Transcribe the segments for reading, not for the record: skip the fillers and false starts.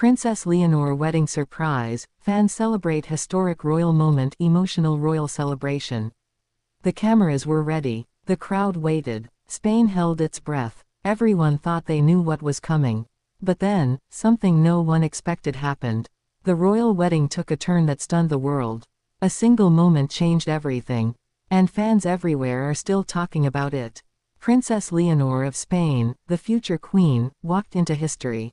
Princess Leonor wedding surprise, fans celebrate historic royal moment, emotional royal celebration. The cameras were ready. The crowd waited. Spain held its breath. Everyone thought they knew what was coming. But then, something no one expected happened. The royal wedding took a turn that stunned the world. A single moment changed everything. And fans everywhere are still talking about it. Princess Leonor of Spain, the future queen, walked into history.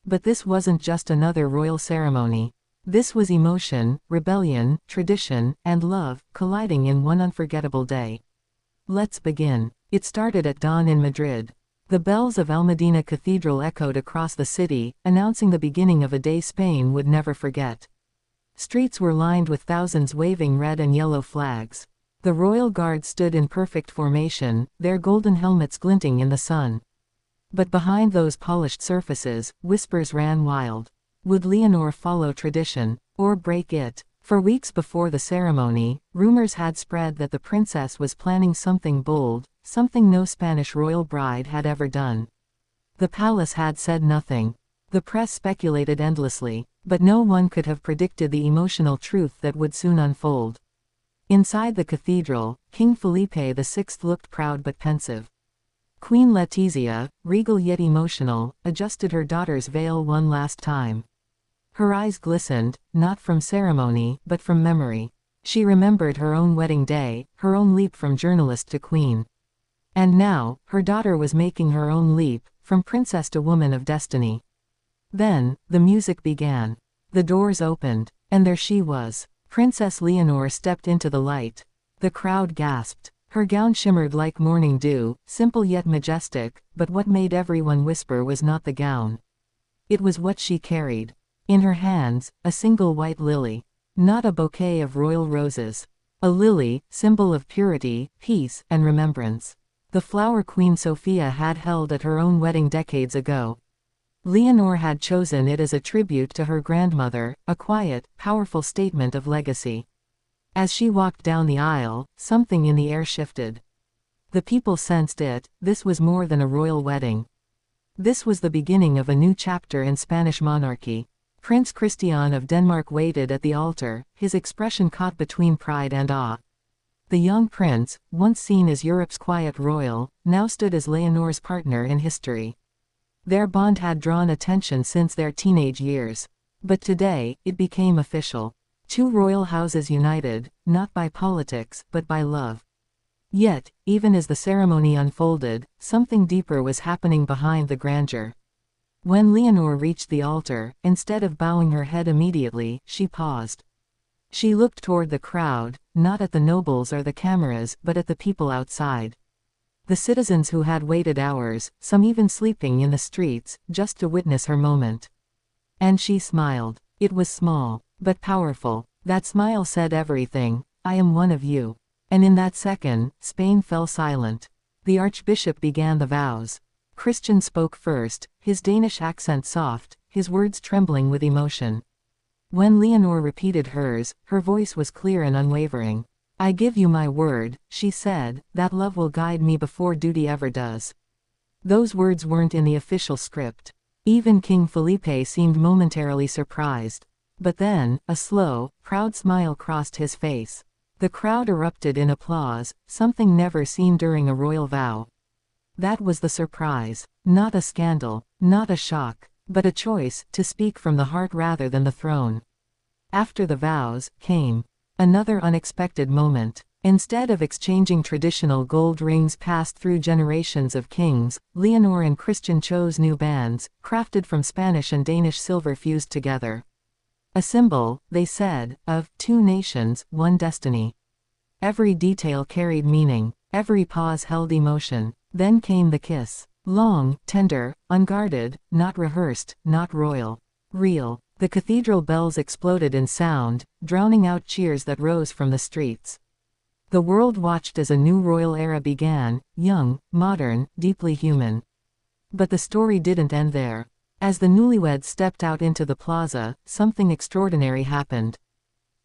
But this wasn't just another royal ceremony. This was emotion, rebellion, tradition, and love, colliding in one unforgettable day. Let's begin. It started at dawn in Madrid. The bells of Almudena Cathedral echoed across the city, announcing the beginning of a day Spain would never forget. Streets were lined with thousands waving red and yellow flags. The royal guard stood in perfect formation, their golden helmets glinting in the sun. But behind those polished surfaces, whispers ran wild. Would Leonor follow tradition, or break it? For weeks before the ceremony, rumors had spread that the princess was planning something bold, something no Spanish royal bride had ever done. The palace had said nothing. The press speculated endlessly, but no one could have predicted the emotional truth that would soon unfold. Inside the cathedral, King Felipe VI looked proud but pensive. Queen Letizia, regal yet emotional, adjusted her daughter's veil one last time. Her eyes glistened, not from ceremony, but from memory. She remembered her own wedding day, her own leap from journalist to queen. And now, her daughter was making her own leap, from princess to woman of destiny. Then, the music began. The doors opened, and there she was. Princess Leonor stepped into the light. The crowd gasped. Her gown shimmered like morning dew, simple yet majestic, but what made everyone whisper was not the gown. It was what she carried. In her hands, a single white lily. Not a bouquet of royal roses. A lily, symbol of purity, peace, and remembrance. The flower Queen Sofia had held at her own wedding decades ago. Leonor had chosen it as a tribute to her grandmother, a quiet, powerful statement of legacy. As she walked down the aisle, something in the air shifted. The people sensed it. This was more than a royal wedding. This was the beginning of a new chapter in Spanish monarchy. Prince Christian of Denmark waited at the altar, his expression caught between pride and awe. The young prince, once seen as Europe's quiet royal, now stood as Leonor's partner in history. Their bond had drawn attention since their teenage years. But today, it became official. Two royal houses united, not by politics, but by love. Yet, even as the ceremony unfolded, something deeper was happening behind the grandeur. When Leonor reached the altar, instead of bowing her head immediately, she paused. She looked toward the crowd, not at the nobles or the cameras, but at the people outside. The citizens who had waited hours, some even sleeping in the streets, just to witness her moment. And she smiled. It was small, but powerful. That smile said everything. I am one of you. And in that second, Spain fell silent. The archbishop began the vows. Christian spoke first, his Danish accent soft, his words trembling with emotion. When Leonor repeated hers, her voice was clear and unwavering. I give you my word, she said, that love will guide me before duty ever does. Those words weren't in the official script. Even King Felipe seemed momentarily surprised. But then, a slow, proud smile crossed his face. The crowd erupted in applause, something never seen during a royal vow. That was the surprise. Not a scandal, not a shock, but a choice to speak from the heart rather than the throne. After the vows, came another unexpected moment. Instead of exchanging traditional gold rings passed through generations of kings, Leonor and Christian chose new bands, crafted from Spanish and Danish silver fused together. A symbol, they said, of two nations, one destiny. Every detail carried meaning, every pause held emotion. Then came the kiss. Long, tender, unguarded, not rehearsed, not royal. Real. The cathedral bells exploded in sound, drowning out cheers that rose from the streets. The world watched as a new royal era began, young, modern, deeply human. But the story didn't end there. As the newlyweds stepped out into the plaza, something extraordinary happened.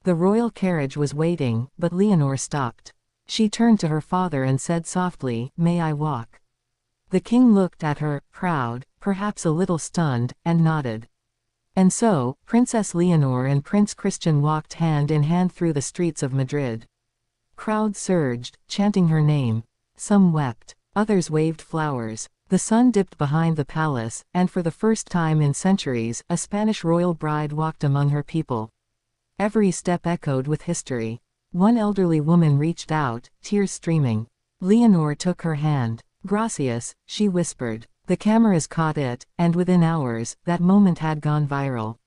The royal carriage was waiting, but Leonor stopped. She turned to her father and said softly, "May I walk?" The king looked at her, proud, perhaps a little stunned, and nodded. And so, Princess Leonor and Prince Christian walked hand in hand through the streets of Madrid. Crowds surged, chanting her name. Some wept. Others waved flowers. The sun dipped behind the palace, and for the first time in centuries, a Spanish royal bride walked among her people. Every step echoed with history. One elderly woman reached out, tears streaming. Leonor took her hand. "Gracias," she whispered. The cameras caught it, and within hours, that moment had gone viral.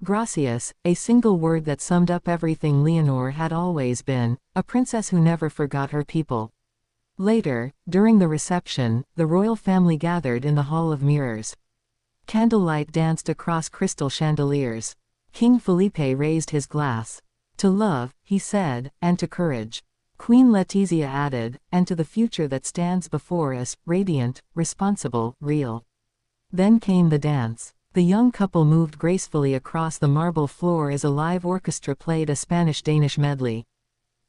Gracias, a single word that summed up everything Leonor had always been, a princess who never forgot her people. Later, during the reception, the royal family gathered in the Hall of Mirrors. Candlelight danced across crystal chandeliers. King Felipe raised his glass. "To love," he said, "and to courage." Queen Letizia added, "and to the future that stands before us, radiant, responsible, real." Then came the dance. The young couple moved gracefully across the marble floor as a live orchestra played a Spanish-Danish medley.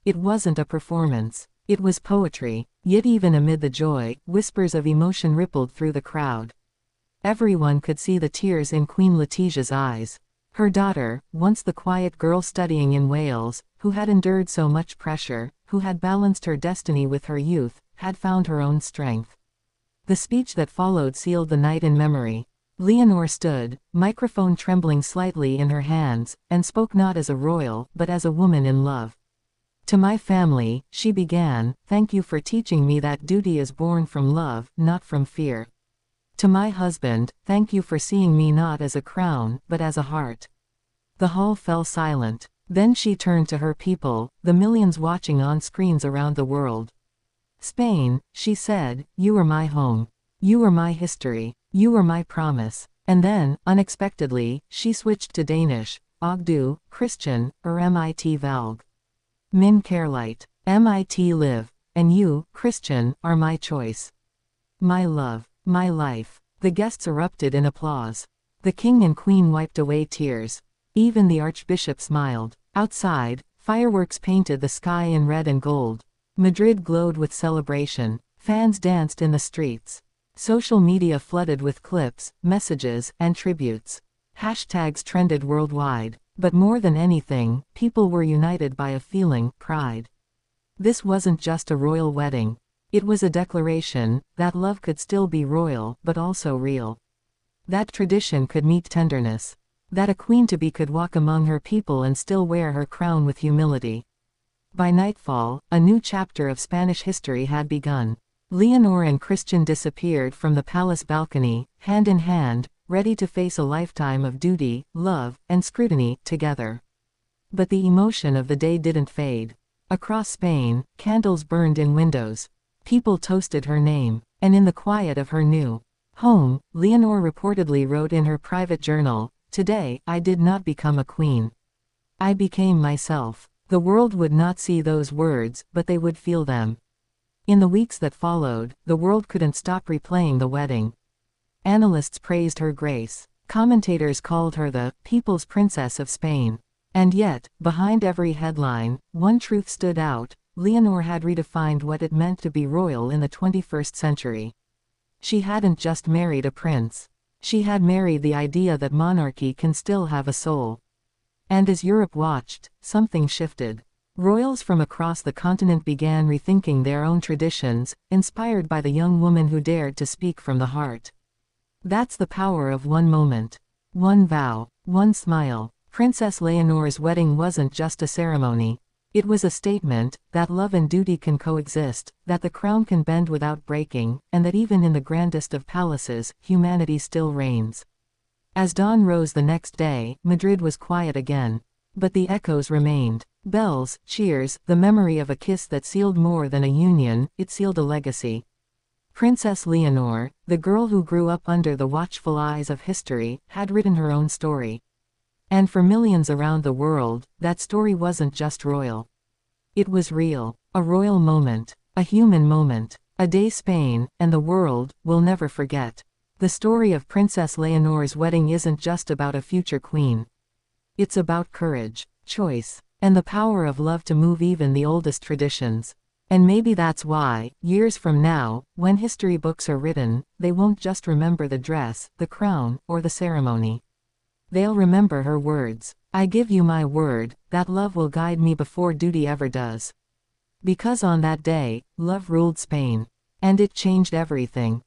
It wasn't a performance. It was poetry. Yet even amid the joy, whispers of emotion rippled through the crowd. Everyone could see the tears in Queen Letizia's eyes. Her daughter, once the quiet girl studying in Wales, who had endured so much pressure, who had balanced her destiny with her youth, had found her own strength. The speech that followed sealed the night in memory. Leonor stood, microphone trembling slightly in her hands, and spoke not as a royal, but as a woman in love. "To my family," she began, "thank you for teaching me that duty is born from love, not from fear. To my husband, thank you for seeing me not as a crown, but as a heart." The hall fell silent. Then she turned to her people, the millions watching on screens around the world. "Spain," she said, "you are my home. You are my history. You are my promise." And then, unexpectedly, she switched to Danish. "Og du, Christian, mit valg. Min kærlighed. Mit live. And you, Christian, are my choice. My love. My life." The guests erupted in applause. The king and queen wiped away tears. Even the archbishop smiled. Outside, fireworks painted the sky in red and gold. Madrid glowed with celebration. Fans danced in the streets. Social media flooded with clips, messages, and tributes. Hashtags trended worldwide. But more than anything, people were united by a feeling, pride. This wasn't just a royal wedding. It was a declaration that love could still be royal, but also real. That tradition could meet tenderness. That a queen-to-be could walk among her people and still wear her crown with humility. By nightfall, a new chapter of Spanish history had begun. Leonor and Christian disappeared from the palace balcony, hand in hand, ready to face a lifetime of duty, love, and scrutiny, together. But the emotion of the day didn't fade. Across Spain, candles burned in windows. People toasted her name. And in the quiet of her new home, Leonor reportedly wrote in her private journal, "Today, I did not become a queen. I became myself." The world would not see those words, but they would feel them. In the weeks that followed, the world couldn't stop replaying the wedding. Analysts praised her grace. Commentators called her the People's Princess of Spain. And yet, behind every headline, one truth stood out: Leonor had redefined what it meant to be royal in the 21st century. She hadn't just married a prince. She had married the idea that monarchy can still have a soul. And as Europe watched, something shifted. Royals from across the continent began rethinking their own traditions, inspired by the young woman who dared to speak from the heart. That's the power of one moment. One vow. One smile. Princess Leonor's wedding wasn't just a ceremony. It was a statement that love and duty can coexist, that the crown can bend without breaking, and that even in the grandest of palaces, humanity still reigns. As dawn rose the next day, Madrid was quiet again. But the echoes remained. Bells, cheers, the memory of a kiss that sealed more than a union, it sealed a legacy. Princess Leonor, the girl who grew up under the watchful eyes of history, had written her own story. And for millions around the world, that story wasn't just royal. It was real. A royal moment. A human moment. A day Spain, and the world, will never forget. The story of Princess Leonor's wedding isn't just about a future queen. It's about courage, choice, and the power of love to move even the oldest traditions. And maybe that's why, years from now, when history books are written, they won't just remember the dress, the crown, or the ceremony. They'll remember her words. I give you my word, that love will guide me before duty ever does. Because on that day, love ruled Spain. And it changed everything.